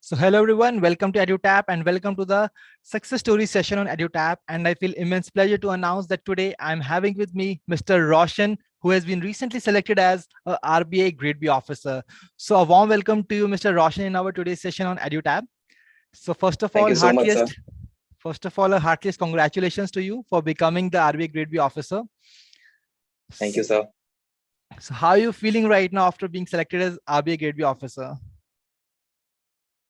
So hello everyone, welcome to EduTap and welcome to the success story session on EduTap. And I feel immense pleasure to announce that today I'm having with me Mr. Roshan, who has been recently selected as a RBI Grade B officer. So a warm welcome to you, Mr. Roshan, in our today's session on EduTap. So Thank you so much, sir. a heartiest congratulations to you for becoming the RBI Grade B officer. Thank you, sir. So how are you feeling right now after being selected as RBI Grade B officer?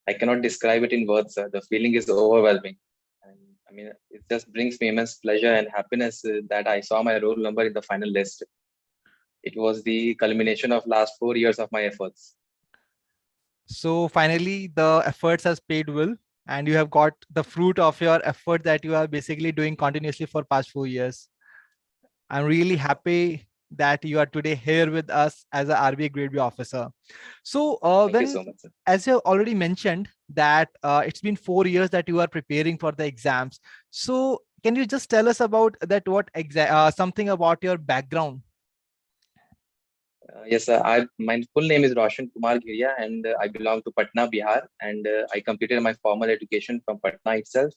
I cannot describe it in words, sir. The feeling is overwhelming. And I mean, it just brings me immense pleasure and happiness that I saw my roll number in the final list. It was the culmination of last 4 years of my efforts. So finally, the efforts has paid well, and you have got the fruit of your effort that you are basically doing continuously for past 4 years. I'm really happy that you are today here with us as a RBI Grade B officer. So Thank you so much, sir. as you already mentioned that it's been 4 years that you are preparing for the exams. So can you just tell us about that? Something about your background? Yes, sir. My full name is Roshan Kumar Ghiriya, and I belong to Patna, Bihar. And I completed my formal education from Patna itself.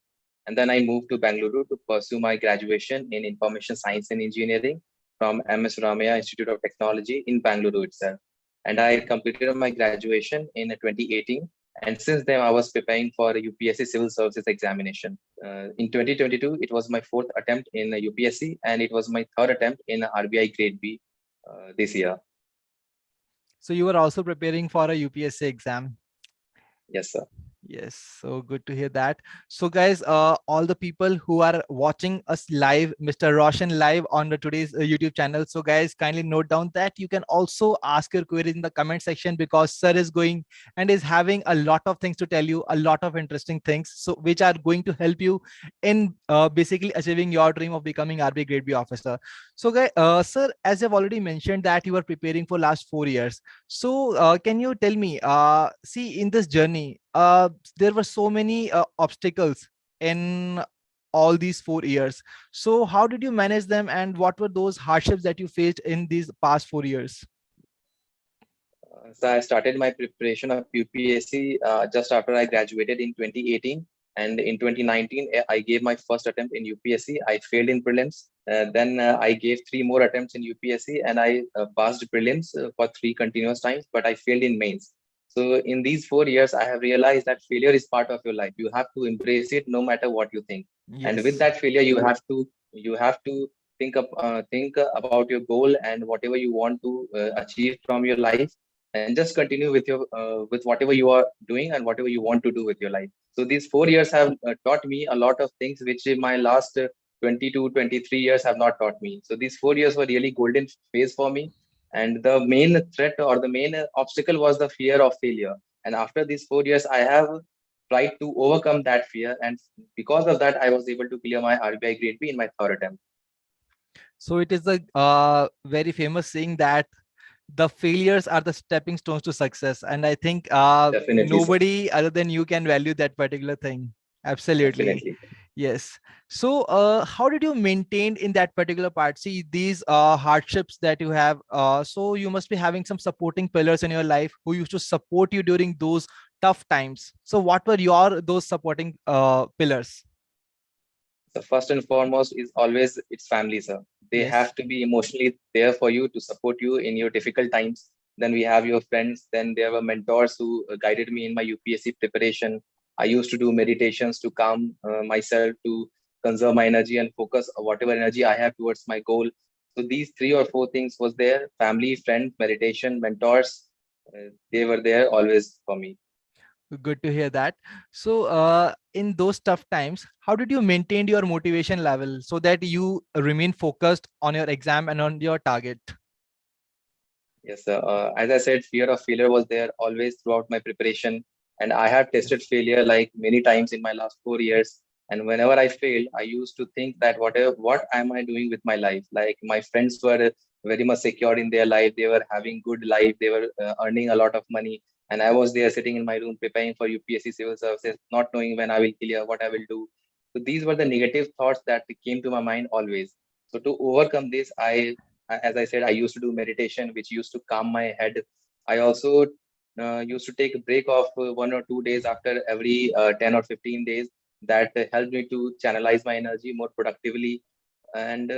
And then I moved to Bangalore to pursue my graduation in Information Science and Engineering from MS Ramaya Institute of Technology in Bangalore itself. And I completed my graduation in 2018. And since then, I was preparing for a UPSC Civil Services examination. In 2022, it was my fourth attempt in UPSC, and it was my third attempt in RBI Grade B this year. So you were also preparing for a UPSC exam? Yes, sir. Yes, so good to hear that. So guys, all the people who are watching us live, Mr. Roshan live on the today's YouTube channel. So guys, kindly note down that you can also ask your queries in the comment section, because sir is going and is having a lot of things to tell you, a lot of interesting things, so which are going to help you in basically achieving your dream of becoming RBI Grade B officer. So guys, sir, as I've already mentioned that you were preparing for last 4 years. So can you tell me, see, in this journey, there were so many obstacles in all these 4 years. So how did you manage them, and what were those hardships that you faced in these past 4 years? So I started my preparation of UPSC just after I graduated in 2018. And in 2019, I gave my first attempt in UPSC. I failed in prelims. Then I gave 3 more attempts in UPSC, and I passed prelims for 3 continuous times, but I failed in mains. So in these 4 years, I have realized that failure is part of your life. You have to embrace it no matter what you think. And with Yes. that failure, you have to think about your goal and whatever you want to achieve from your life, and just continue with whatever you are doing and whatever you want to do with your life. So these 4 years have taught me a lot of things which in my last 22 23 years have not taught me. So these 4 years were really golden phase for me, and the main threat or the main obstacle was the fear of failure. And after these 4 years, I have tried to overcome that fear, and because of that, I was able to clear my RBI Grade B in my third attempt. So it is the very famous saying that the failures are the stepping stones to success, and I think Definitely, sir. nobody other than you can value that particular thing. Absolutely. Definitely. Yes. So how did you maintain in that particular part? See, these hardships that you have, so you must be having some supporting pillars in your life who used to support you during those tough times. So what were your those supporting pillars? So first and foremost is always its family, sir. They Yes. have to be emotionally there for you to support you in your difficult times. Then we have your friends. Then there were mentors who guided me in my UPSC preparation. I used to do meditations to calm myself, to conserve my energy and focus whatever energy I have towards my goal. So these 3 or 4 things was there: family, friends, meditation, mentors. They were there always for me. Good to hear that. So, in those tough times, how did you maintain your motivation level so that you remain focused on your exam and on your target? Yes, sir. As I said, fear of failure was there always throughout my preparation. And I have tested Yes. failure like many times in my last 4 years. And whenever I failed, I used to think that what am I doing with my life? Like my friends were very much secure in their life. They were having good life. They were earning a lot of money. And I was there sitting in my room preparing for UPSC civil services, not knowing when I will clear, what I will do. So these were the negative thoughts that came to my mind always. So to overcome this, as I said, I used to do meditation, which used to calm my head. I also used to take a break of 1 or 2 days after every 10 or 15 days. That helped me to channelize my energy more productively. And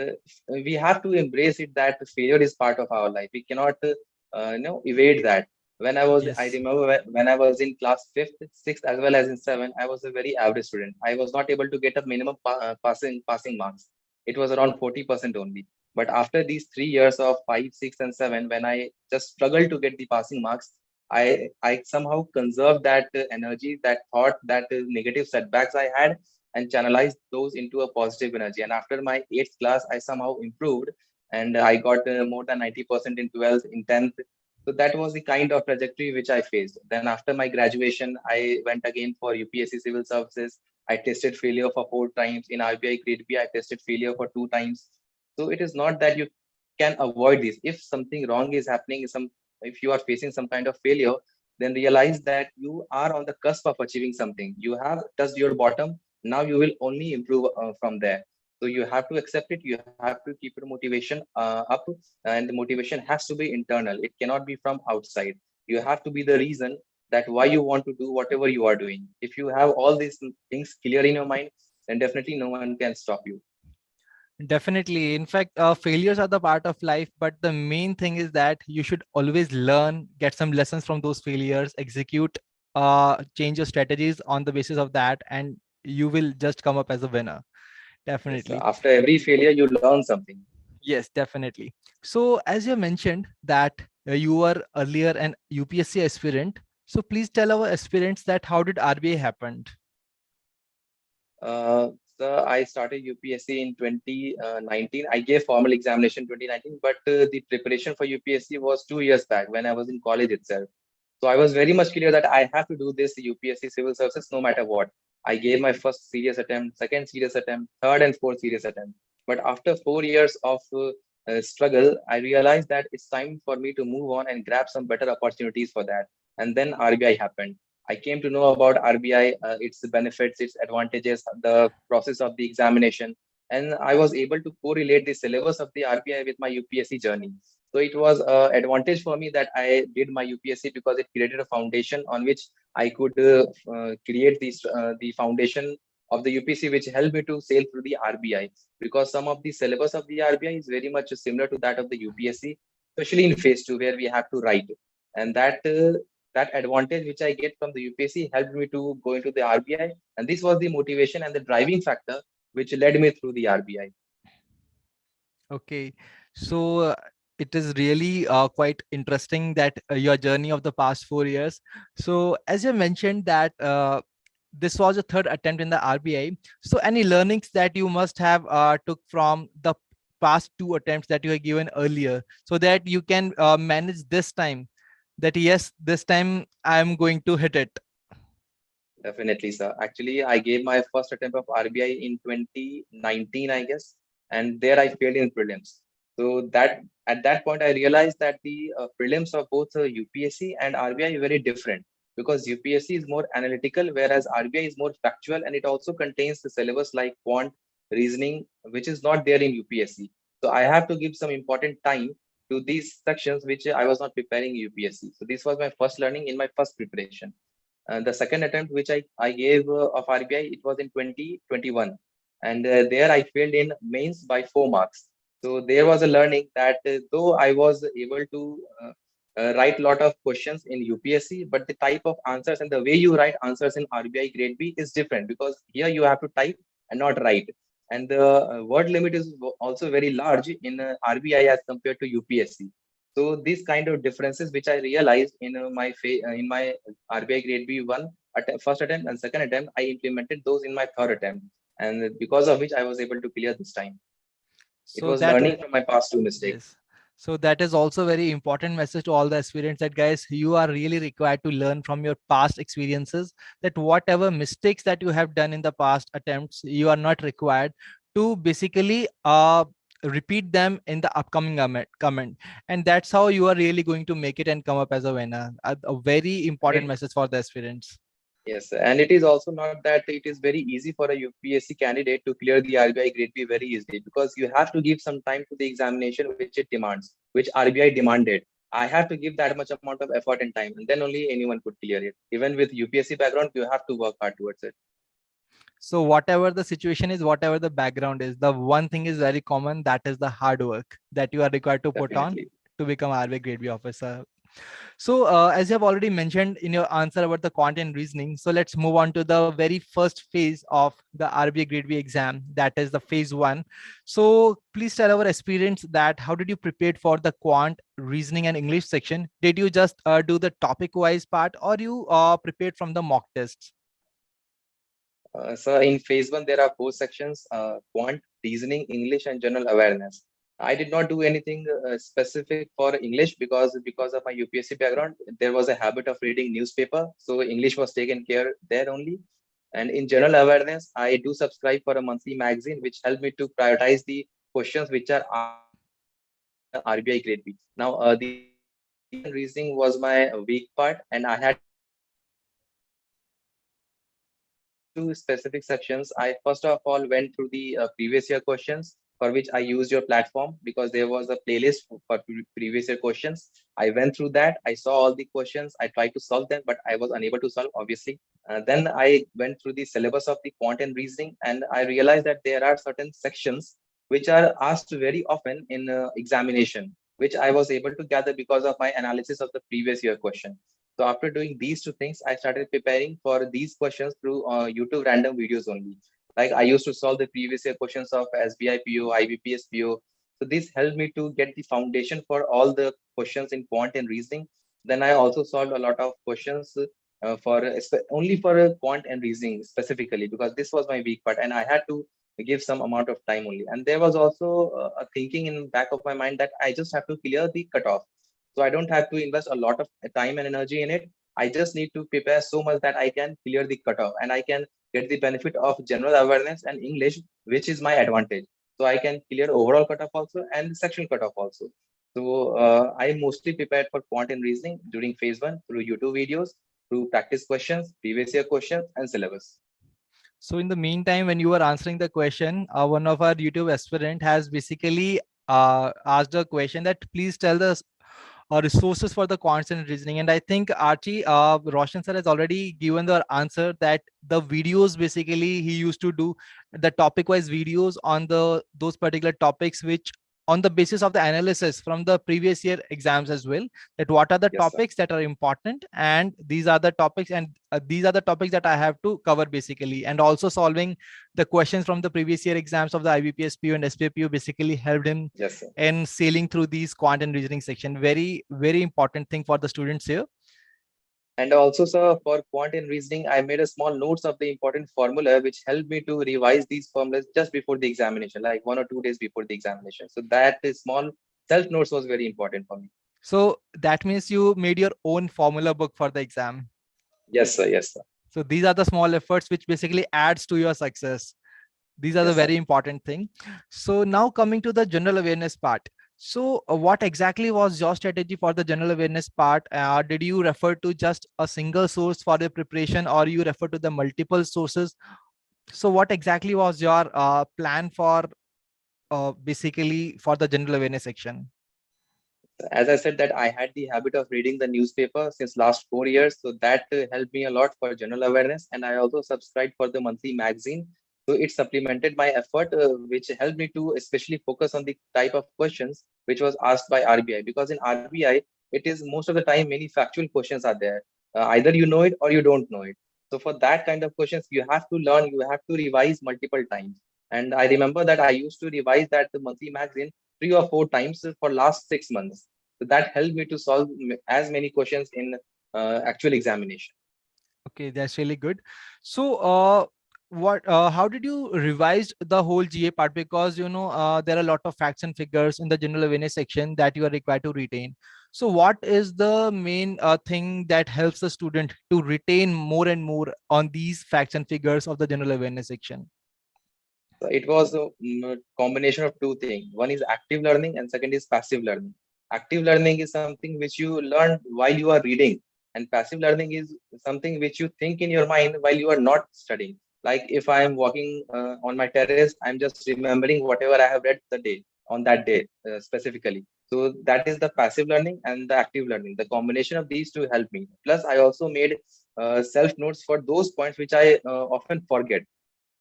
we have to embrace it that failure is part of our life. We cannot evade that. I Yes. remember when I was in class 5th, 6th, as well as in 7th, I was a very average student. I was not able to get a minimum passing marks. It was around 40% only. But after these 3 years of 5, 6, and 7, when I just struggled to get the passing marks, I somehow conserved that energy, that thought, that negative setbacks I had, and channelized those into a positive energy. And after my 8th class, I somehow improved, and I got more than 90% in 12th, in 10th. So that was the kind of trajectory which I faced. Then after my graduation, I went again for UPSC Civil Services. I tested failure for 4 times. In RBI Grade B, I tested failure for 2 times. So it is not that you can avoid this. If something wrong is happening, if you are facing some kind of failure, then realize that you are on the cusp of achieving something. You have touched your bottom. Now you will only improve from there. So you have to accept it. You have to keep your motivation up, and the motivation has to be internal. It cannot be from outside. You have to be the reason that why you want to do whatever you are doing. If you have all these things clear in your mind, then definitely no one can stop you. Definitely. In fact, failures are the part of life, but the main thing is that you should always learn, get some lessons from those failures, execute, change your strategies on the basis of that, and you will just come up as a winner. Yes, Definitely. after every failure, you learn something. Yes, definitely. So, as you mentioned that you were earlier an UPSC aspirant, so please tell our aspirants that how did RBI happened? So I started UPSC in 2019. I gave formal examination 2019, but the preparation for UPSC was 2 years back when I was in college itself. So I was very much clear that I have to do this UPSC Civil Services no matter what. I gave my first serious attempt, second serious attempt, third and fourth serious attempt. But after 4 years of struggle, I realized that it's time for me to move on and grab some better opportunities for that. And then RBI happened. I came to know about RBI, its benefits, its advantages, the process of the examination, and I was able to correlate the syllabus of the RBI with my UPSC journey. So it was an advantage for me that I did my UPSC because it created a foundation on which I could create the foundation of the UPSC, which helped me to sail through the RBI. Because some of the syllabus of the RBI is very much similar to that of the UPSC, especially in phase two where we have to write, and that advantage which I get from the UPSC helped me to go into the RBI, and this was the motivation and the driving factor which led me through the RBI. Okay, so it is really quite interesting that your journey of the past 4 years. So, as you mentioned that this was a third attempt in the RBI. So, any learnings that you must have took from the past two attempts that you had given earlier, so that you can manage this time. That yes, this time I am going to hit it. Definitely, sir. Actually, I gave my first attempt of RBI in 2019, I guess, and there I failed in prelims. So that at that point, I realized that the prelims of both UPSC and RBI are very different because UPSC is more analytical, whereas RBI is more factual, and it also contains the syllabus like quant, reasoning, which is not there in UPSC. So I have to give some important time to these sections which I was not preparing UPSC. So this was my first learning in my first preparation. The second attempt which I gave of RBI, it was in 2021. And there I failed in mains by 4 marks. So there was a learning that though I was able to write a lot of questions in UPSC, but the type of answers and the way you write answers in RBI Grade B is different because here you have to type and not write. And the word limit is also very large in RBI as compared to UPSC. So these kind of differences, which I realized in in my RBI Grade B one first attempt and second attempt, I implemented those in my third attempt, and because of which I was able to clear this time. It So was that learning from my past two mistakes. yes. So that is also very important message to all the aspirants that guys, you are really required to learn from your past experiences, that whatever mistakes that you have done in the past attempts, you are not required to basically repeat them in the upcoming comment. And that's how you are really going to make it and come up as a winner. A very And important it message for the aspirants. Yes, and it is also not that it is very easy for a UPSC candidate to clear the RBI Grade B very easily because you have to give some time to the examination which it demands, which RBI demanded. I have to give that much amount of effort and time, and then only anyone could clear it. Even with UPSC background, you have to work hard towards it. So whatever the situation is, whatever the background is, the one thing is very common, that is the hard work that you are required to put on Definitely. to become RBI Grade B officer. So as you have already mentioned in your answer about the content reasoning, so let's move on to the very first phase of the RBI Grade B exam, that is the phase one. So please tell our experience that how did you prepare for the quant reasoning and English section? Did you just do the topic wise part, or you prepared from the mock tests? So in phase one, there are four sections: quant, reasoning, English, and general awareness. I did not do anything specific for English because of my UPSC background. There was a habit of reading newspaper, so English was taken care there only. And in general awareness, I do subscribe for a monthly magazine, which helped me to prioritize the questions which are asked in RBI Grade B. Now, the quant and reasoning was my weak part, and I had to in these two specific sections, I first of all went through the previous year questions, for which I used your platform because there was a playlist for previous year questions. I went through that. I saw all the questions. I tried to solve them, but I was unable to solve, obviously. Then I went through the syllabus of the quant and reasoning, and I realized that there are certain sections which are asked very often in examination, which I was able to gather because of my analysis of the previous year question. So after doing these two things, I started preparing for these questions through YouTube random videos only. Like I used to solve the previous year questions of SBI PO, IBPS PO. So this helped me to get the foundation for all the questions in quant and reasoning. Then I also solved a lot of questions only for quant and reasoning specifically because this was my weak part and I had to give some amount of time only. And there was also a thinking in back of my mind that I just have to clear the cutoff, so I don't have to invest a lot of time and energy in it. I just need to prepare so much that I can clear the cutoff and I can get the benefit of general awareness and English, which is my advantage. So I can clear overall cutoff also and section cutoff also. So I mostly prepared for quant and reasoning during phase one through YouTube videos, through practice questions, previous year questions, and syllabus. So in the meantime, when you were answering the question, one of our YouTube aspirant has basically asked a question that please tell the resources for the constant reasoning. And I think Archie, Roshan sir has already given the answer that the videos basically he used to do the topic wise videos on the those particular topics which on the basis of the analysis from the previous year exams as well, that what are the Yes, sir. topics that are important and these are the topics, and these are the topics that I have to cover basically, and also solving the questions from the previous year exams of the IBPS PU and SPPU basically helped him Yes, sir. and sailing through these quant and reasoning section. Very important thing for the students here. And also, sir, for quant and reasoning, I made a small notes of the important formula, which helped me to revise these formulas just before the examination, like 1 or 2 days before the examination. So that is small self notes was very important for me. So that means you made your own formula book for the exam. Yes, sir. Yes, sir. So these are the small efforts which basically adds to your success. These are the Yes, sir. very important thing. So now coming to the general awareness part. So what exactly was your strategy for the general awareness part? Did you refer to just a single source for the preparation, or you refer to the multiple sources? So what exactly was your plan for basically for the general awareness section? As I said that I had the habit of reading the newspaper since last 4 years, so that helped me a lot for general awareness. And I also subscribed for the monthly magazine, so it supplemented my effort, which helped me to especially focus on the type of questions which was asked by RBI. Because in RBI, it is most of the time many factual questions are there. Either you know it or you don't know it. So for that kind of questions, you have to learn, you have to revise multiple times. And I remember that I used to revise that the monthly magazine 3 or 4 times for last 6 months. So that helped me to solve as many questions in actual examination. Okay, that's really good. So, how did you revise the whole GA part? Because there are a lot of facts and figures in the general awareness section that you are required to retain. So, what is the main thing that helps the student to retain more and more on these facts and figures of the general awareness section? So it was a combination of two things. One is active learning and second is passive learning. Active learning is something which you learn while you are reading, and passive learning is something which you think in your mind while you are not studying. Like if I am walking on my terrace, I'm just remembering whatever I have read the day on that day specifically. So that is the passive learning and the active learning. The combination of these two help me. Plus, I also made self notes for those points which I often forget.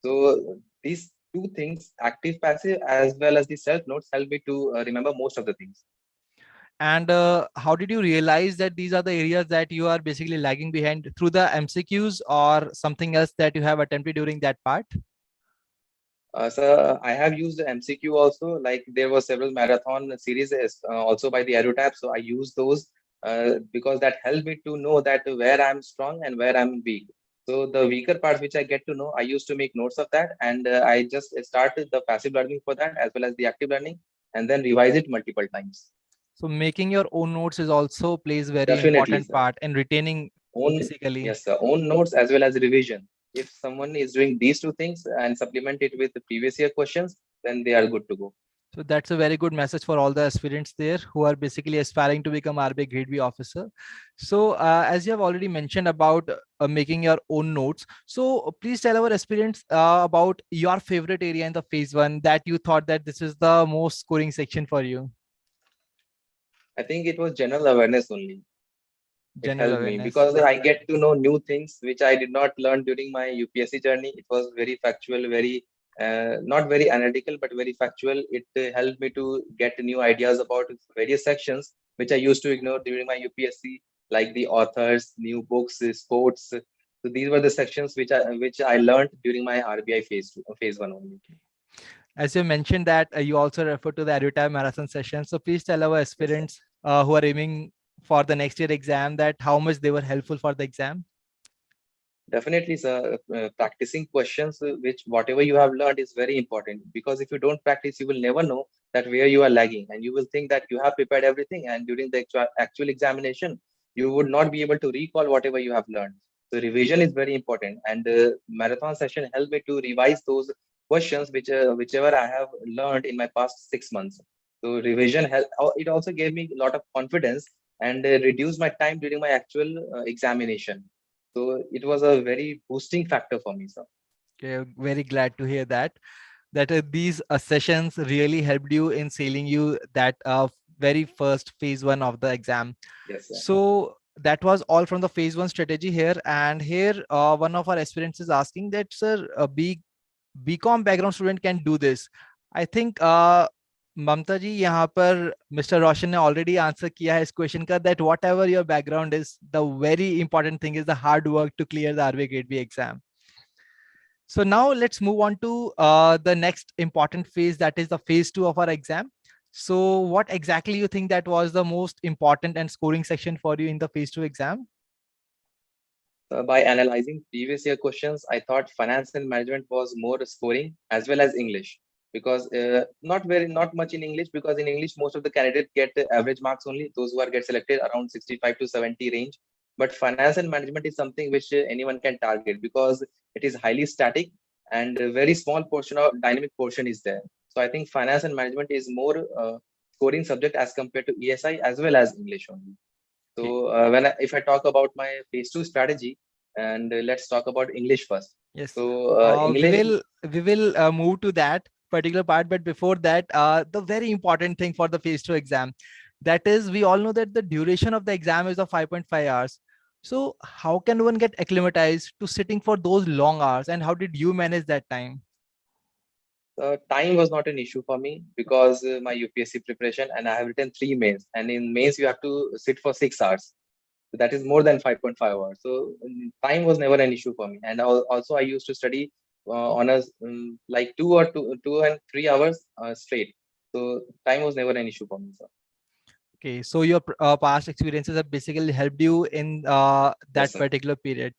So these two things, active, passive, as well as the self notes, help me to remember most of the things. And how did you realize that these are the areas that you are basically lagging behind, through the MCQs or something else that you have attempted during that part? So I have used MCQ also. Like there were several marathon series also by the EduTap. So I use those because that helped me to know that where I'm strong and where I'm weak. So the weaker parts which I get to know, I used to make notes of that, and I just started the passive learning for that as well as the active learning, and then revise it multiple times. So making your own notes is also plays very Definitely, important sir. part in retaining, Own, basically. yes, sir. Own notes as well as revision. If someone is doing these two things and supplement it with the previous year questions, then they are good to go. So that's a very good message for all the aspirants there who are basically aspiring to become RBI Grade B officer. So as you have already mentioned about making your own notes, so please tell our aspirants about your favorite area in the phase one that you thought that this is the most scoring section for you. I think it was general awareness only. It General helped me awareness. because I get to know new things which I did not learn during my UPSC journey. It was very factual, very not very analytical, but very factual. It helped me to get new ideas about various sections which I used to ignore during my UPSC, like the authors, new books, sports. So these were the sections which I learned during my RBI phase one only. As you mentioned that you also refer to the EduTap marathon session. So please tell our Yes, sir. aspirants who are aiming for the next year exam that how much they were helpful for the exam. Definitely, sir. Practicing questions, which whatever you have learned is very important, because if you don't practice, you will never know that where you are lagging, and you will think that you have prepared everything, and during the actual examination, you would not be able to recall whatever you have learned. So revision is very important, and the marathon session helped me to revise those questions whichever I have learned in my past 6 months. So revision help. It also gave me a lot of confidence and reduced my time during my actual examination. So it was a very boosting factor for me, sir. Okay, very glad to hear that. That these sessions really helped you in sailing you that very first phase one of the exam. Yes, sir. So that was all from the phase one strategy here. And here, one of our aspirants is asking that, sir, a BCom background student can do this. I think ममता जी यहाँ पर mister रोशन ने already answer किया है इस question का that whatever your background is, the very important thing is the hard work to clear the RBI Grade B exam. So now let's move on to the next important phase, that is the phase two of our exam. So what exactly you think that was the most important and scoring section for you in the phase two exam? By analyzing previous year questions, I thought finance and management was more scoring as well as English, because not much in English, because in English most of the candidates get average marks only. Those who are get selected around 65 to 70 range. But finance and management is something which anyone can target, because it is highly static, and a very small portion of dynamic portion is there. So I think finance and management is more scoring subject as compared to ESI as well as English only. Okay. So if I talk about my phase two strategy, and let's talk about English first. Yes. So We English, will move to that particular part, but before that, the very important thing for the phase two exam, that is, we all know that the duration of the exam is of 5.5 hours. So how can one get acclimatized to sitting for those long hours, and how did you manage that time? time was not an issue for me, because my UPSC preparation, and I have written three mains, and in mains you have to sit for 6 hours. So that is more than 5.5 hours. So time was never an issue for me. And also I used to study on a like 2 and 3 hours straight. So time was never an issue for me, sir. Okay, so your past experiences have basically helped you in Yes, that sir. particular period.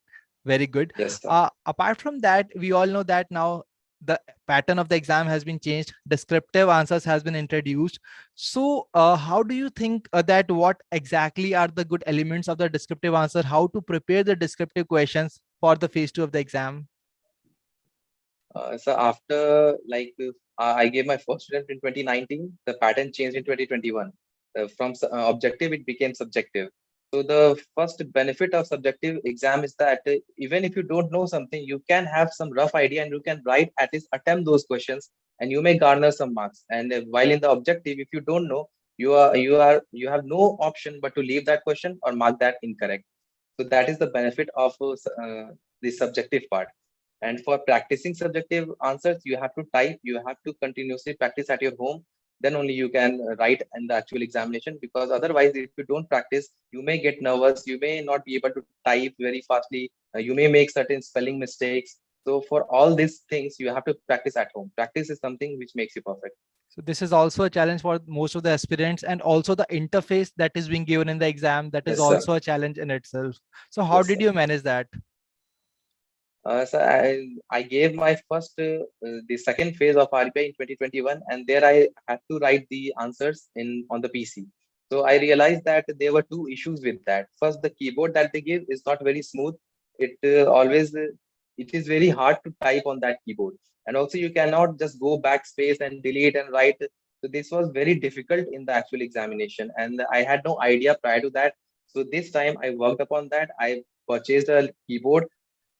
Very good. Yes, sir. Apart from that, we all know that now the pattern of the exam has been changed. Descriptive answers has been introduced. So, how do you think that what exactly are the good elements of the descriptive answer? How to prepare the descriptive questions for the phase two of the exam? So after I gave my first attempt in 2019, the pattern changed in 2021. From objective, it became subjective. So the first benefit of subjective exam is that even if you don't know something, you can have some rough idea, and you can write, at least attempt those questions, and you may garner some marks. And while in the objective, if you don't know, you have no option but to leave that question or mark that incorrect. So that is the benefit of the subjective part. And for practicing subjective answers, you have to type, you have to continuously practice at your home. Then only you can write in the actual examination. Because otherwise, if you don't practice, you may get nervous. You may not be able to type very fastly. You may make certain spelling mistakes. So for all these things, you have to practice at home. Practice is something which makes you perfect. So this is also a challenge for most of the aspirants, and also the interface that is being given in the exam, that is Yes, sir. also a challenge in itself. So how Yes, did sir. you manage that? So I gave my first the second phase of RBI in 2021, and there I had to write the answers in on the PC. So I realized that there were two issues with that. First, the keyboard that they give is not very smooth. It always it is very hard to type on that keyboard, and also you cannot just go backspace and delete and write. So this was very difficult in the actual examination, and I had no idea prior to that. So this time I worked upon that. I purchased a keyboard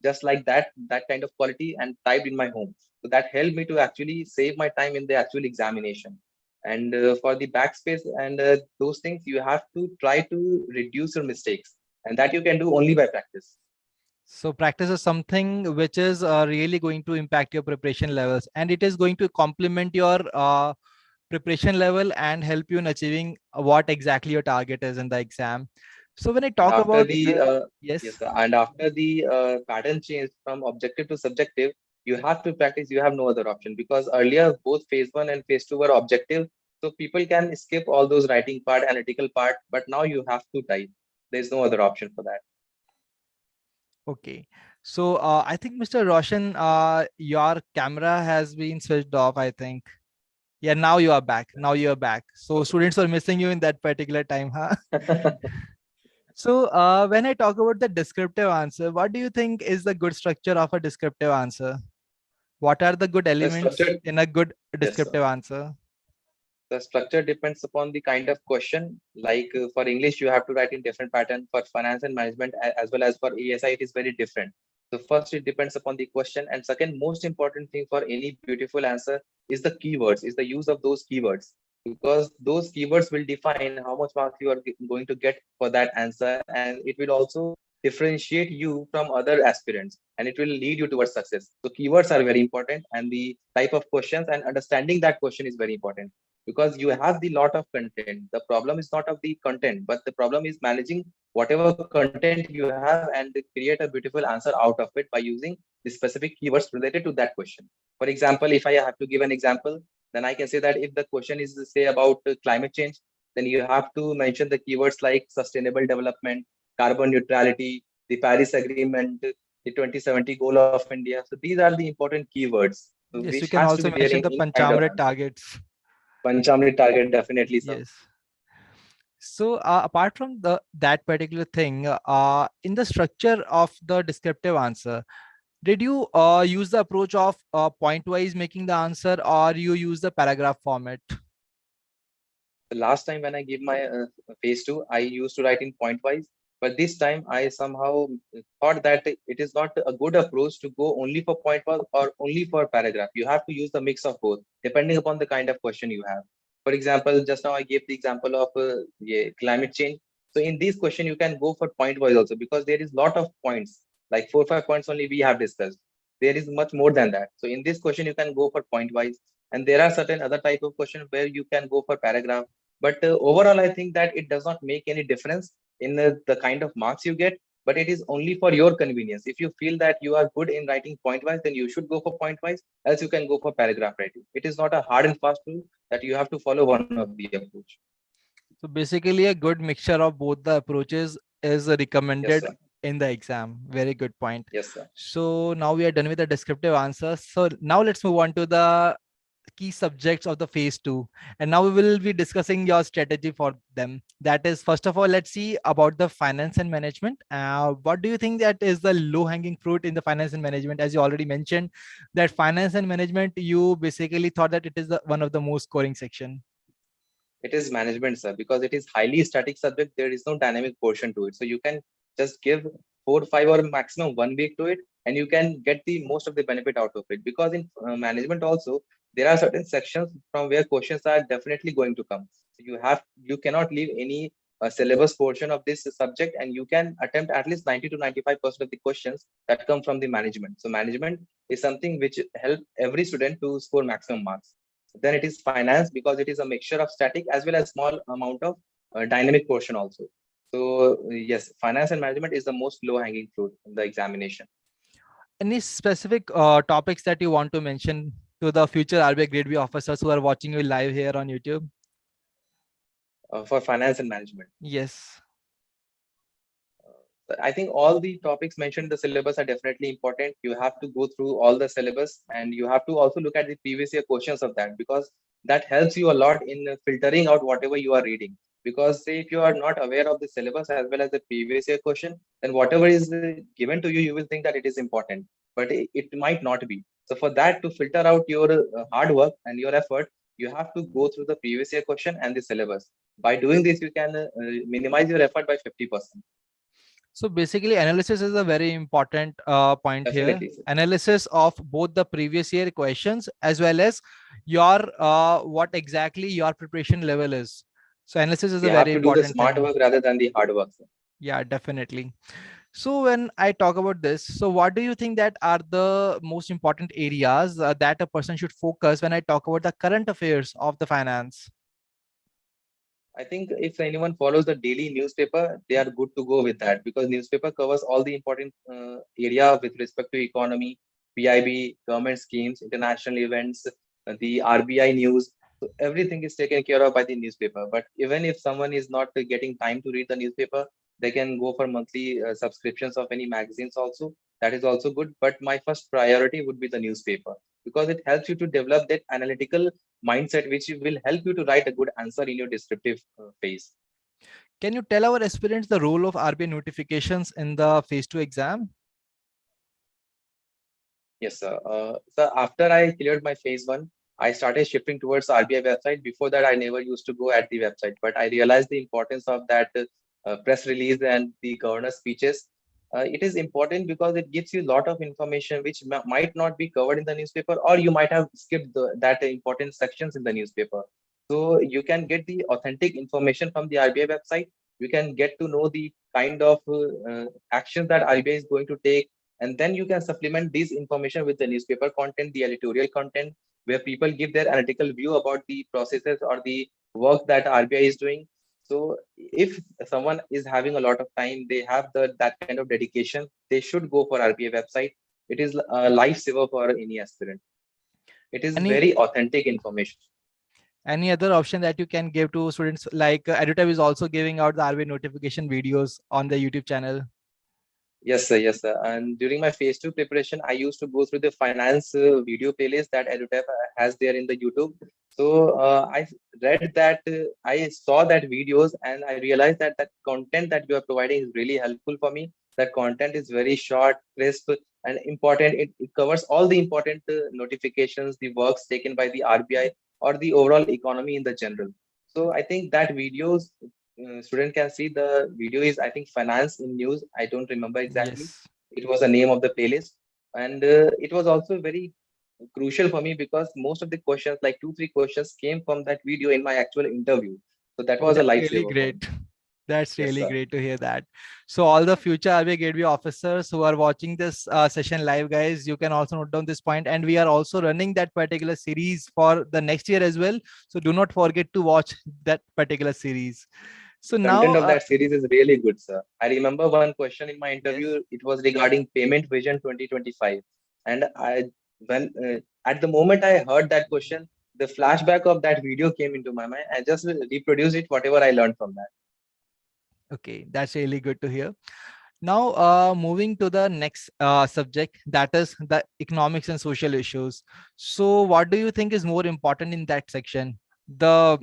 just like that kind of quality, and typed in my home. So that helped me to actually save my time in the actual examination. And for the backspace and those things, you have to try to reduce your mistakes, and that you can do only by practice. So practice is something which is really going to impact your preparation levels, and it is going to complement your preparation level and help you in achieving what exactly your target is in the exam. So when I And talk after about the yes. yes, sir. And after the pattern change from objective to subjective, you have to practice. You have no other option, because earlier both phase one and phase two were objective, so people can skip all those writing part, analytical part. But now you have to type. There's no other option for that. Okay. So I think Mr. Roshan, your camera has been switched off, I think. Yeah, now you are back. Now you are back. So students were missing you in that particular time, huh? So when I talk about the descriptive answer, what do you think is the good structure of a descriptive answer? What are the good The elements structure, in a good yes, sir. descriptive answer? The structure depends upon the kind of question. Like for English, you have to write in different pattern. For finance and management, as well as for ESI, it is very different. So first, it depends upon the question, and second, most important thing for any beautiful answer is the keywords, is the use of those keywords, because those keywords will define how much marks you are going to get for that answer, and it will also differentiate you from other aspirants, and it will lead you towards success. So keywords are very important, and the type of questions and understanding that question is very important, because you have the lot of content. The problem is not of the content, but the problem is managing whatever content you have and create a beautiful answer out of it by using the specific keywords related to that question. For example, if I have to give an example, then I can say that if the question is say about climate change, then you have to mention the keywords like sustainable development, carbon neutrality, the Paris Agreement, the 2070 goal of India. So these are the important keywords which Yes, you has can to be also there in mention the any kind of Panchamrit answer. targets. Panchamrit target, definitely, sir. Yes. So apart from the that particular thing, in the structure of the descriptive answer, did you use the approach of point-wise making the answer, or you use the paragraph format? The last time when I gave my phase two, I used to write in point wise, but this time I somehow thought that it is not a good approach to go only for point wise or only for paragraph. You have to use the mix of both, depending upon the kind of question you have. For example, just now I gave the example of yeah, climate change. So in this question, you can go for point wise also, because there is lot of points, like 4 5 points only we have discussed. There is much more than that. So in this question, you can go for point wise, and there are certain other type of question where you can go for paragraph. But overall, I think that it does not make any difference in the kind of marks you get, but it is only for your convenience. If you feel that you are good in writing point wise, then you should go for point wise, else you can go for paragraph writing. It is not a hard and fast rule that you have to follow one of the approach. So basically, a good mixture of both the approaches is Yes, sir. recommended in the exam. Very good point. Yes, sir. So now we are done with the descriptive answers. So now let's move on to the key subjects of the phase two, and now we will be discussing your strategy for them. That is, first of all, let's see about the finance and management. What do you think that is the low hanging fruit in the finance and management? As you already mentioned, that finance and management, you basically thought that it is the one of the most scoring section. It is management, sir, because it is highly static subject. There is no dynamic portion to it. So you can just give 4 5 or maximum 1 week to it, and you can get the most of the benefit out of it. Because in management also, there are certain sections from where questions are definitely going to come. You cannot leave any syllabus portion of this subject, and you can attempt at least 90 to 95% of the questions that come from the management. So management is something which help every student to score maximum marks. Then it is finance, because it is a mixture of static as well as small amount of dynamic portion also. So yes, finance and management is the most low hanging fruit in the examination. Any specific topics that you want to mention to the future RBI Grade B officers who are watching you live here on YouTube? For finance and management, Yes. I think all the topics mentioned in the syllabus are definitely important. You have to go through all the syllabus, and you have to also look at the previous year questions of that, because that helps you a lot in filtering out whatever you are reading. Because say if you are not aware of the syllabus as well as the previous year question, then whatever is given to you, you will think that it is important, but it might not be. So for that to filter out your hard work and your effort, you have to go through the previous year question and the syllabus. By doing this, you can minimize your effort by 50%. So basically, analysis is a very important point here. Definitely. Analysis of both the previous year questions as well as your what exactly your preparation level is. So analysis is We a have very to do the important smart thing. work rather than the hard work, sir. Yeah, definitely. So when I talk about this, so what do you think that are the most important areas that a person should focus when I talk about the current affairs of the finance? I think if anyone follows the daily newspaper, they are good to go with that, because newspaper covers all the important area with respect to economy, PIB, government schemes, international events, the RBI news. So everything is taken care of by the newspaper. But even if someone is not getting time to read the newspaper, they can go for monthly subscriptions of any magazines also. That is also good. But my first priority would be the newspaper, because it helps you to develop that analytical mindset, which will help you to write a good answer in your descriptive phase. Can you tell our aspirants the role of RBI notifications in the phase 2 exam? Yes, sir. So after I cleared my phase one, I started shifting towards RBI website. Before that, I never used to go at the website, but I realized the importance of that press release and the governor speeches. It is important because it gives you a lot of information which might not be covered in the newspaper, or you might have skipped that important sections in the newspaper. So you can get the authentic information from the RBI website. You can get to know the kind of actions that RBI is going to take, and then you can supplement this information with the newspaper content, the editorial content, where people give their analytical view about the processes or the work that RBI is doing. So if someone is having a lot of time, they have that kind of dedication, they should go for RBI website. It is a lifesaver for any aspirant. It is Any very authentic information. any other option that you can give to students? Like EduTap is also giving out the RBI notification videos on the YouTube channel. Yes, sir. Yes, sir. And during my phase two preparation, I used to go through the finance video playlist that EduTap has there in the YouTube. So I read that, I saw that videos, and I realized that that content that you are providing is really helpful for me. That content is very short, crisp, and important. It covers all the important notifications, the works taken by the RBI or the overall economy in the general. So I think that videos student can see. The video is, I think, finance in news. I don't remember exactly. Yes. It was the name of the playlist, and it was also very crucial for me, because most of the questions, like 2 3 questions, came from that video in my actual interview. So that Oh, was a that's really lifesaver for me. great. That's Yes, really sir. great to hear that. So all the future RBI Grade B officers who are watching this session live, guys, you can also note down this point. And we are also running that particular series for the next year as well. So do not forget to watch that particular series. So The now, content of that series is really good, sir. I remember one question in my interview. yes. It was regarding Payment Vision 2025, and when at the moment I heard that question, the flashback of that video came into my mind. I just reproduced it, whatever I learned from that. Okay, that's really good to hear. Now, moving to the next subject, that is the economics and social issues. So, what do you think is more important in that section? The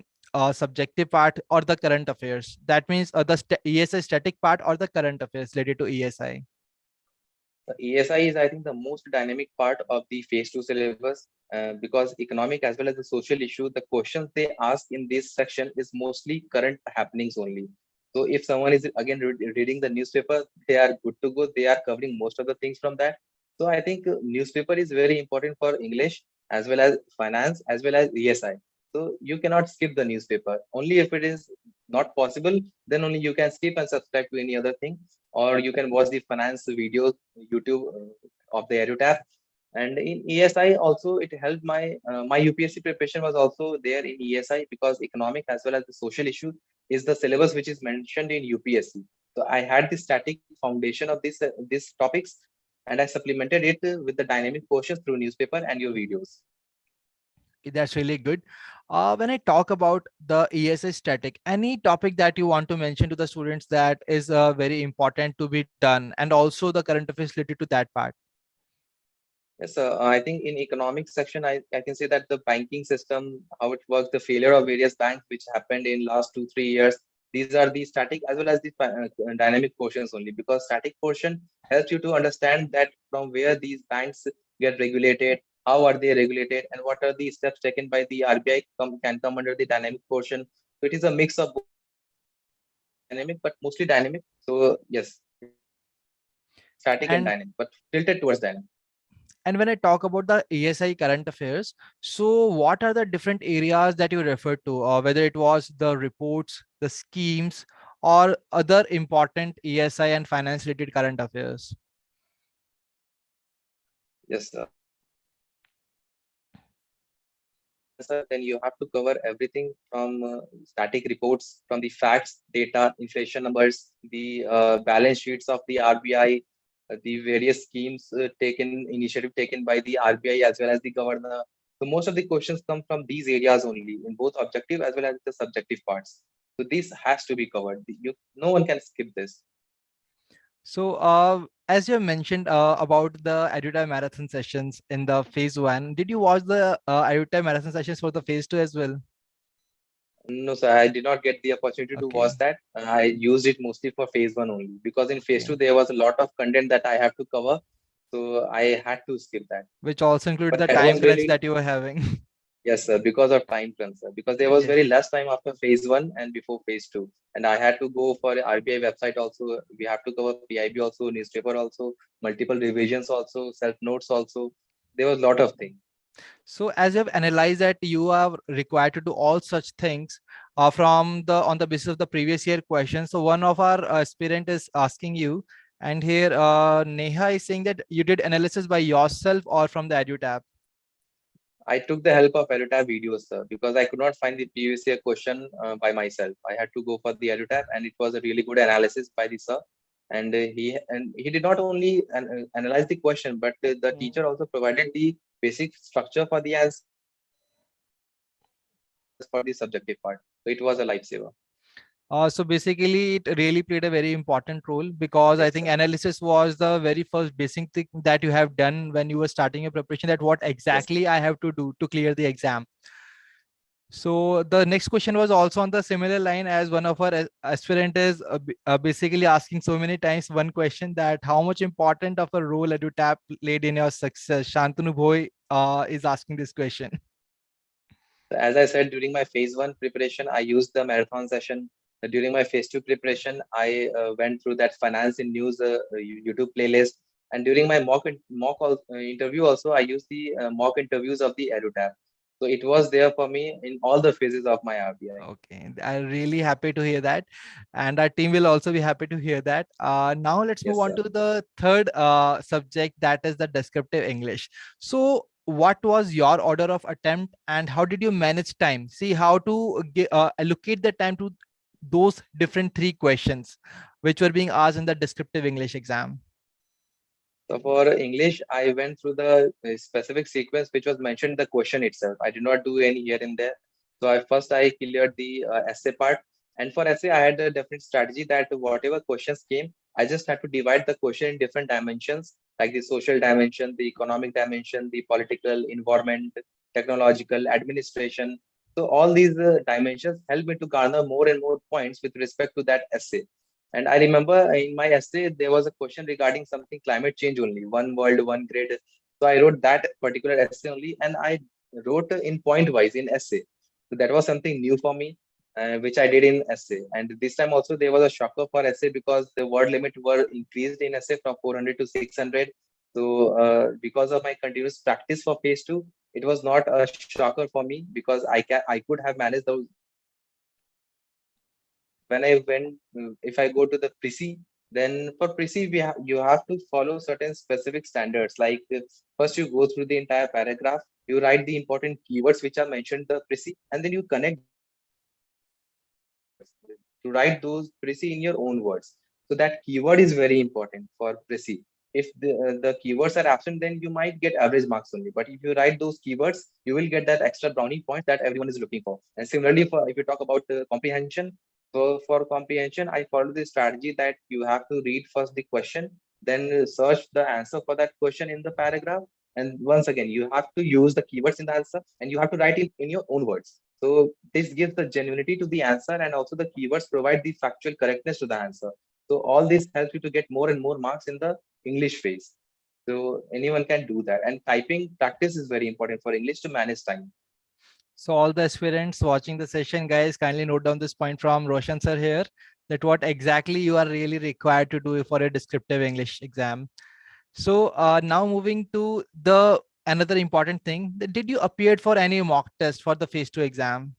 subjective part or the current affairs? That means the ESI static part or the current affairs related to ESI? The ESI is, I think, the most dynamic part of the phase two syllabus, because economic as well as the social issue, the questions they ask in this section is mostly current happenings only. So if someone is again reading the newspaper, they are good to go. They are covering most of the things from that. So I think newspaper is very important for English. as well as finance, as well as ESI. So you cannot skip the newspaper. Only if it is not possible, then only you can skip and subscribe to any other thing, or you can watch the finance videos, YouTube of the EduTap. And in ESI also, it helped my UPSC preparation was also there in ESI, because economic as well as the social issue is the syllabus which is mentioned in UPSC. So I had the static foundation of these topics, and I supplemented it with the dynamic portions through newspaper and your videos. That's really good. When I talk about the ESI static, any topic that you want to mention to the students that is very important to be done, and also the current affairs related to that part? Yes, I think in economic section, I can say that the banking system, how it works, the failure of various banks which happened in last 2 3 years. These are the static as well as the dynamic portions only, because static portion helps you to understand that from where these banks get regulated, how are they regulated, and what are the steps taken by the RBI can come under the dynamic portion. So it is a mix of both dynamic, but mostly dynamic. So yes, static and And dynamic, but tilted towards dynamic. and when I talk about the ESI current affairs, so what are the different areas that you refer to, or whether it was the reports, the schemes, or other important ESI and finance related current affairs? Yes, then you have to cover everything from static reports, from the facts, data, inflation numbers, the balance sheets of the RBI, the various schemes initiative taken by the RBI as well as the governor. So most of the questions come from these areas only, in both objective as well as the subjective parts. So this has to be covered. No one can skip this. So, as you mentioned about the EduTap marathon sessions in the phase one, did you watch the EduTap marathon sessions for the phase two as well? No, sir, I did not get the opportunity to watch Okay, that. I used it mostly for phase one only, because in phase two okay. there was a lot of content that I have to cover, so I had to skip that. Which also include But the that time was crunch really, that you were having. yes, sir, because of time crunch, sir. Because there was Yes. very less time after phase one and before phase two, and I had to go for RBI website also. We have to cover PIB also, newspaper also, multiple revisions also, self notes also. There was a lot of things. So as you have analyzed that you are required to do all such things from the on the basis of the previous year question. So one of our aspirant is asking you, and here Neha is saying that you did analysis by yourself or from the EduTap. I took the help of EduTap videos, sir, because I could not find the previous year question by myself. I had to go for the EduTap, and it was a really good analysis by the sir. And he did not only analyze the question, but the Mm. teacher also provided the basic structure for the answer for the subjective part. So it was a lifesaver. So basically, it really played a very important role because I Yes, think sir. analysis was the very first basic thing that you have done when you were starting your preparation. That what Yes. exactly I have to do to clear the exam. So the next question was also on the similar line as one of our aspirant is basically asking so many times one question that how much important of a role EduTap played in your success. Shantanu Bhoi is asking this question. So as I said, during my phase one preparation, I used the marathon session. During my phase two preparation, I went through that finance in news YouTube playlist. And during my interview also, I used the mock interviews of the EduTap. So it was there for me in all the phases of my RBI. Okay, I'm really happy to hear that, and our team will also be happy to hear that. Now let's move Yes, on sir. to the third subject, that is the descriptive English. So, what was your order of attempt, and how did you manage time? See how to allocate the time to those different three questions which were being asked in the descriptive English exam. So for English, I went through the specific sequence which was mentioned in the question itself. I did not do any here and there. So I cleared the essay part, and for essay I had a different strategy that whatever questions came, I just had to divide the question in different dimensions, like the social dimension, the economic dimension, the political, environment, technological, administration. So all these dimensions helped me to garner more and more points with respect to that essay. And I remember in my essay, there was a question regarding something climate change only, one world, one grid. So I wrote that particular essay only, and I wrote in point wise in essay. So that was something new for me, which I did in essay. And this time also there was a shocker for essay, because the word limit were increased in essay from 400 to 600. So because of my continuous practice for phase two, it was not a shocker for me because I could have managed those questions very easily. But when I went, if I go to the pre then for pre you have to follow certain specific standards. Like first you go through the entire paragraph, you write the important keywords which are mentioned in the pre and then you connect those keywords to write those pre in your own words. So that keyword is very important for pre. If the keywords are absent, then you might get average marks only. But if you write those keywords, you will get that extra brownie points that everyone is looking for. And similarly, for if you talk about comprehension, so for comprehension, I follow the strategy that you have to read first the question, then search the answer for that question in the paragraph. And once again, you have to use the keywords in the answer and you have to write it in your own words. So this gives the genuinity to the answer, and also the keywords provide the factual correctness to the answer. So all this helps you to get more and more marks in the English phase. So anyone can do that. And typing practice is very important for English to manage time. So all the aspirants watching the session, guys, kindly note down this point from Roshan sir here, that what exactly you are really required to do for a descriptive English exam. So now moving to the another important thing, did you appeared for any mock test for the phase 2 exam?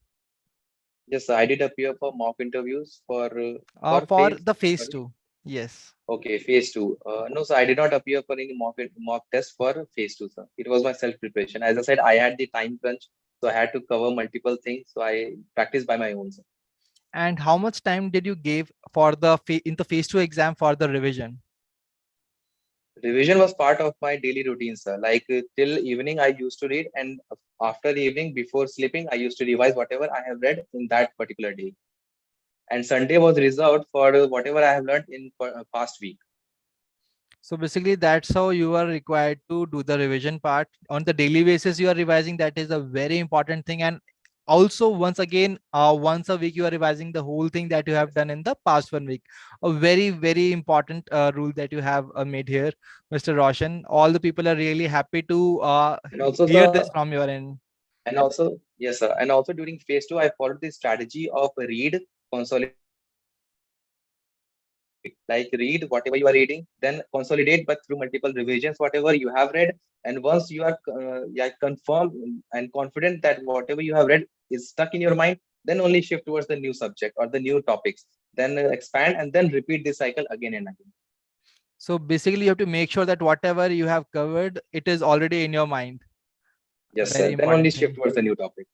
Yes, I did appear for mock interviews for For phase. the phase Sorry. 2. Yes. Okay, phase two. No, sir, I did not appear for any mock test for phase two, sir. It was my self preparation. As I said, I had the time crunch, so I had to cover multiple things. So I practiced by my own, sir. And how much time did you give for the in the phase 2 exam for the revision? Revision was part of my daily routine, sir. Like till evening, I used to read, and after evening, before sleeping, I used to revise whatever I have read in that particular day. And Sunday was reserved for whatever I have learned in past week. So basically that's how you are required to do the revision part on the daily basis. You are revising. That is a very important thing. And also once again, once a week, you are revising the whole thing that you have Yes. done in the past 1 week. A very, very important rule that you have made here, Mr. Roshan. All the people are really happy to And also, hear sir, this from your end. and also, yes, sir. And also during phase two, I followed the strategy of read, consolidate, repeat. Like read whatever you are reading, then consolidate, but through multiple revisions, whatever you have read. And once you are yeah, confirmed and confident that whatever you have read is stuck in your mind, then only shift towards the new subject or the new topics. Then expand and then repeat this cycle again and again. So basically you have to make sure that whatever you have covered, it is already in your mind. Yes, Very sir. Then only important shift thing. towards the new topic.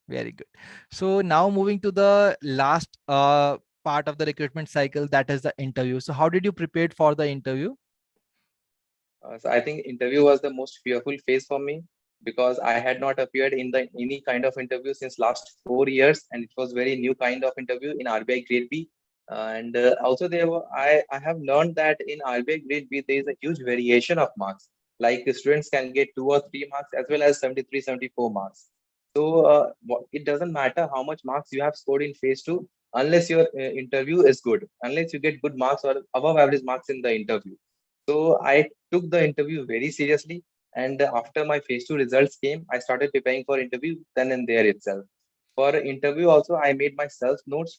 Very good. So now moving to the last part of the recruitment cycle, that is the interview. So how did you prepare for the interview? So I think interview was the most fearful phase for me because I had not appeared in the any kind of interview since last 4 years, and it was very new kind of interview in RBI Grade B. And also I have learned that in RBI Grade B there is a huge variation of marks. Like the students can get 2 or 3 marks as well as 73, 74 marks. So it doesn't matter how much marks you have scored in phase two unless your interview is good, unless you get good marks or above average marks in the interview. So I took the interview very seriously. And after my phase two results came, I started preparing for interview then and there itself. For interview also, I made my self notes.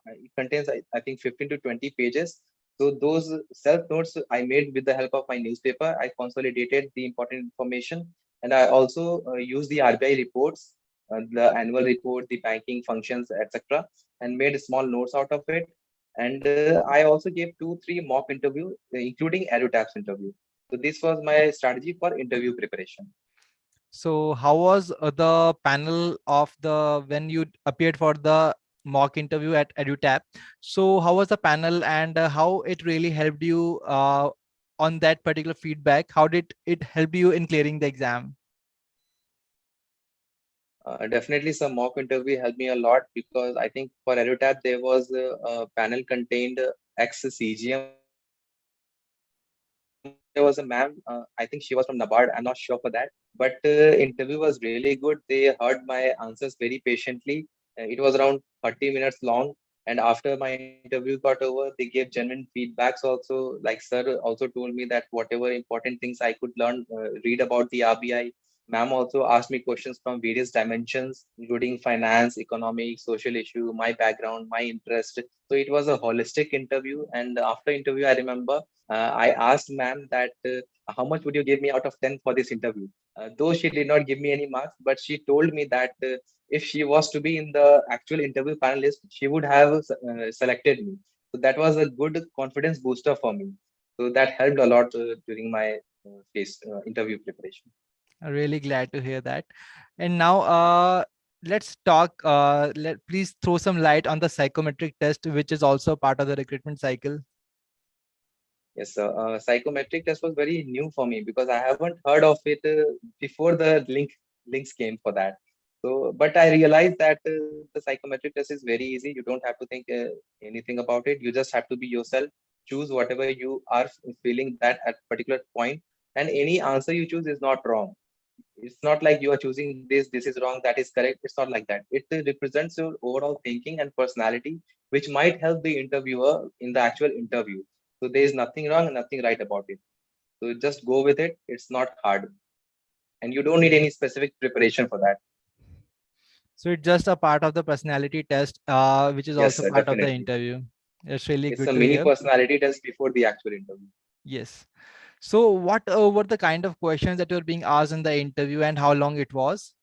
It contains, I think, 15 to 20 pages. So those self notes I made with the help of my newspaper. I consolidated the important information, and I also used the RBI reports, the annual report, the banking functions, etc., and made small notes out of it. And I also gave 2, 3 mock interview, including EduTap's interview. So this was my strategy for interview preparation. So how was the panel of the when you appeared for the mock interview at EduTap? So how was the panel and how it really helped you on that particular feedback? How did it help you in clearing the exam? Definitely, some mock interview helped me a lot because I think for EduTap there was a panel contained ex CGM of EduTap. There was a ma'am, I think she was from NABARD. I'm not sure for that, but interview was really good. They heard my answers very patiently. It was around 30 minutes long, and after my interview got over, they gave genuine feedbacks. Also, like sir also told me that whatever important things I could learn, read about the RBI, Ma'am also asked me questions from various dimensions, including finance, economics, social issue, my background, my interest. So it was a holistic interview. And after interview, I remember I asked ma'am that how much would you give me out of 10 for this interview? Though she did not give me any marks, but she told me that if she was to be in the actual interview panelist, she would have selected me. So that was a good confidence booster for me. So that helped a lot during my interview preparation. I'm really glad to hear that. And now, let's talk. Please throw some light on the psychometric test, which is also part of the recruitment cycle. Yes, sir. Psychometric test was very new for me because I haven't heard of it before the links came for that. So, but I realized that the psychometric test is very easy. You don't have to think anything about it. You just have to be yourself. Choose whatever you are feeling that at particular point, and any answer you choose is not wrong. It's not like you are choosing this is wrong, that is correct. It's not like that. It represents your overall thinking and personality, which might help the interviewer in the actual interview. So there is nothing wrong and nothing right about it. So just go with it. It's not hard, and you don't need any specific preparation for that. So it's just a part of the personality test, which is Yes, also sir, part of the definitely. interview. It's really It's good a to mini hear. personality test before the actual interview. Yes. So what were the kind of questions that were being asked in the interview and how long it was?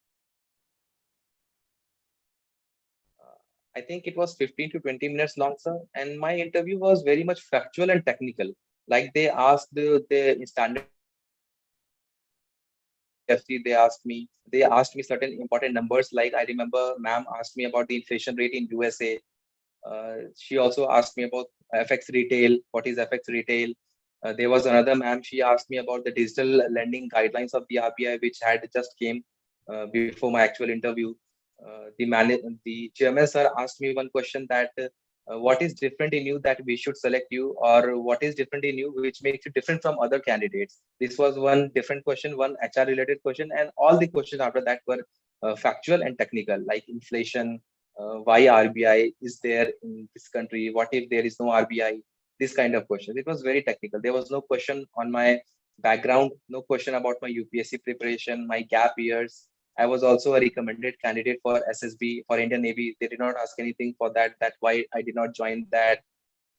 I think it was 15 to 20 minutes long, sir. And my interview was very much factual and technical. Like they asked the standard questions like NBFC. They asked me certain important numbers. Like I remember, ma'am asked me about the inflation rate in USA. She also asked me about FX retail. What is FX retail? There was another ma'am. She asked me about the digital lending guidelines of the RBI, which had just came before my actual interview. The chairman sir asked me one question that what is different in you that we should select you, or what is different in you which makes you different from other candidates. This was one different question, one HR related question, and all the questions after that were factual and technical, like inflation, why RBI is there in this country, what if there is no RBI, this kind of questions. It was very technical. There was no question on my background, no question about my UPSC preparation, my gap years. I was also a recommended candidate for SSB, for Indian Navy. They did not ask anything for that. That why I did not join that.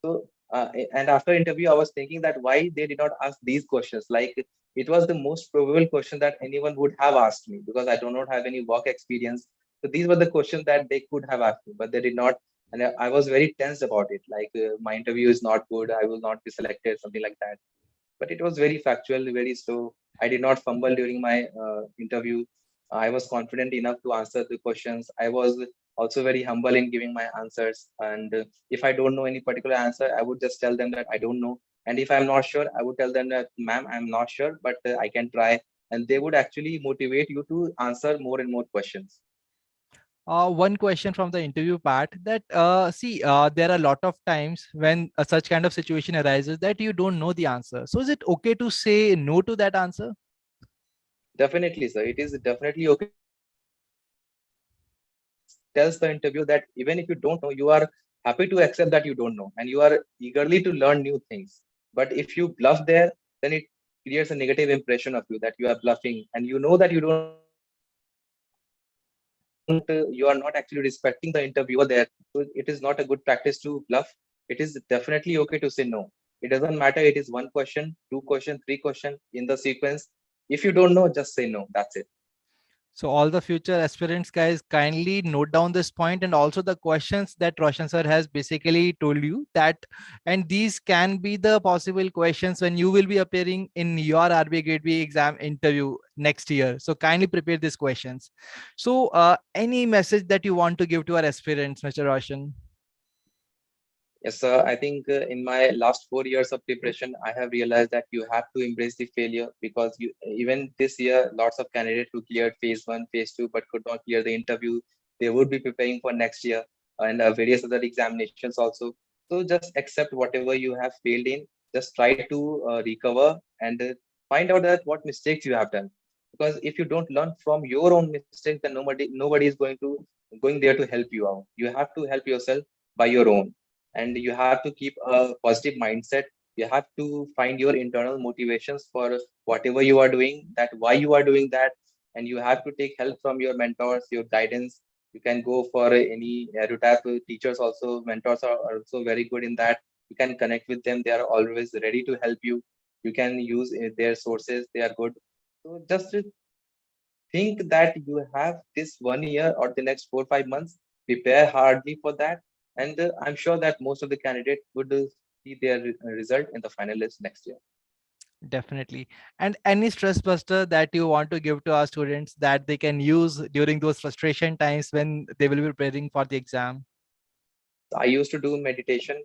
So, and after interview, I was thinking that why they did not ask these questions. Like it was the most probable question that anyone would have asked me because I do not have any work experience. So these were the questions that they could have asked me, but they did not. And I was very tense about it. Like my interview is not good. I will not be selected, something like that. But it was very factual, very slow. I did not fumble during my interview. I was confident enough to answer the questions. I was also very humble in giving my answers. And if I don't know any particular answer, I would just tell them that I don't know. And if I'm not sure, I would tell them that, ma'am, I'm not sure, but I can try. And they would actually motivate you to answer more and more questions. One question from the interview part that see, there are a lot of times when such kind of situation arises that you don't know the answer. So is it okay to say no to that answer? Definitely, sir. It is definitely okay to say no. It tells the interview that even if you don't know, you are happy to accept that you don't know, and you are eagerly to learn new things. But if you bluff there, then it creates a negative impression of you that you are bluffing, and you know that you don't know the answer. You are not actually respecting the interviewer there. So it is not a good practice to bluff. It is definitely okay to say no. It doesn't matter. It is one question, two question, three question in the sequence. If you don't know, just say no. That's it. So all the future aspirants, guys, kindly note down this point and also the questions that Roshan sir has basically told you that, and these can be the possible questions when you will be appearing in your RBI Grade B exam interview next year. So kindly prepare these questions. So any message that you want to give to our aspirants, Mr. Roshan? Yes, sir. I think in my last 4 years of preparation, I have realized that you have to embrace the failure because even this year, lots of candidates who cleared phase one, phase two, but could not clear the interview. They would be preparing for next year and various other examinations also. So just accept whatever you have failed in. Just try to recover and find out that what mistakes you have done. Because if you don't learn from your own mistakes, then nobody is going there to help you out. You have to help yourself by your own, and you have to keep a positive mindset. You have to find your internal motivations for whatever you are doing, that why you are doing that, and you have to take help from your mentors, your guidance. You can go for any EduTap teachers also. Mentors are also very good in that. You can connect with them. They are always ready to help you. You can use their sources. They are good. So just think that you have this 1 year or the next 4 5 months. Prepare hardly for that, and I'm sure that most of the candidates would see their result in the final list next year. Definitely. And any stress buster that you want to give to our students that they can use during those frustration times when they will be preparing for the exam? Yes, I used to do meditation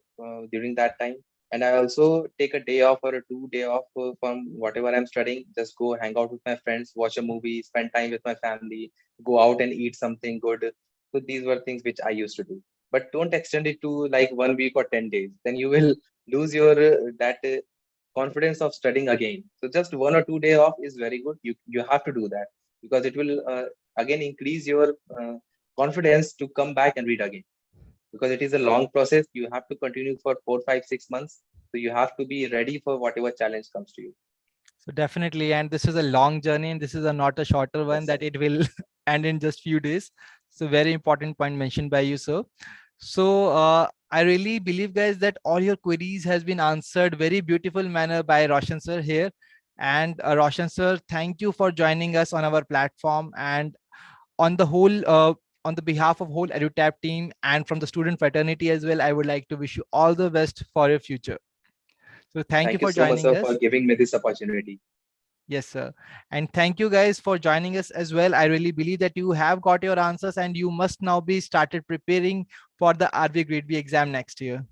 during that time, and I also take a day off or a 2 day off from whatever I'm studying. Just go hang out with my friends, watch a movie, spend time with my family, go out and eat something good. So these were things which I used to do. But don't extend it to like 1 week or 10 days. Then you will lose your that confidence of studying again. So just 1 or 2 day off is very good. You have to do that because it will again increase your confidence to come back and read again, because it is a long process. You have to continue for 4 5 6 months. So you have to be ready for whatever challenge comes to you. So definitely, and this is a long journey, and this is a not a shorter one Yes, that sir. it will end in just few days. So very important point mentioned by you, sir. So I really believe, guys, that all your queries has been answered very beautiful manner by Roshan sir here. And Roshan sir, thank you for joining us on our platform. And on the whole, on the behalf of whole EduTap team and from the student fraternity as well, I would like to wish you all the best for your future. So thank you Thank you for so much, joining sir, for us. giving me this opportunity. Yes, sir. And thank you guys for joining us as well. I really believe that you have got your answers and you must now be started preparing for the RBI Grade B exam next year.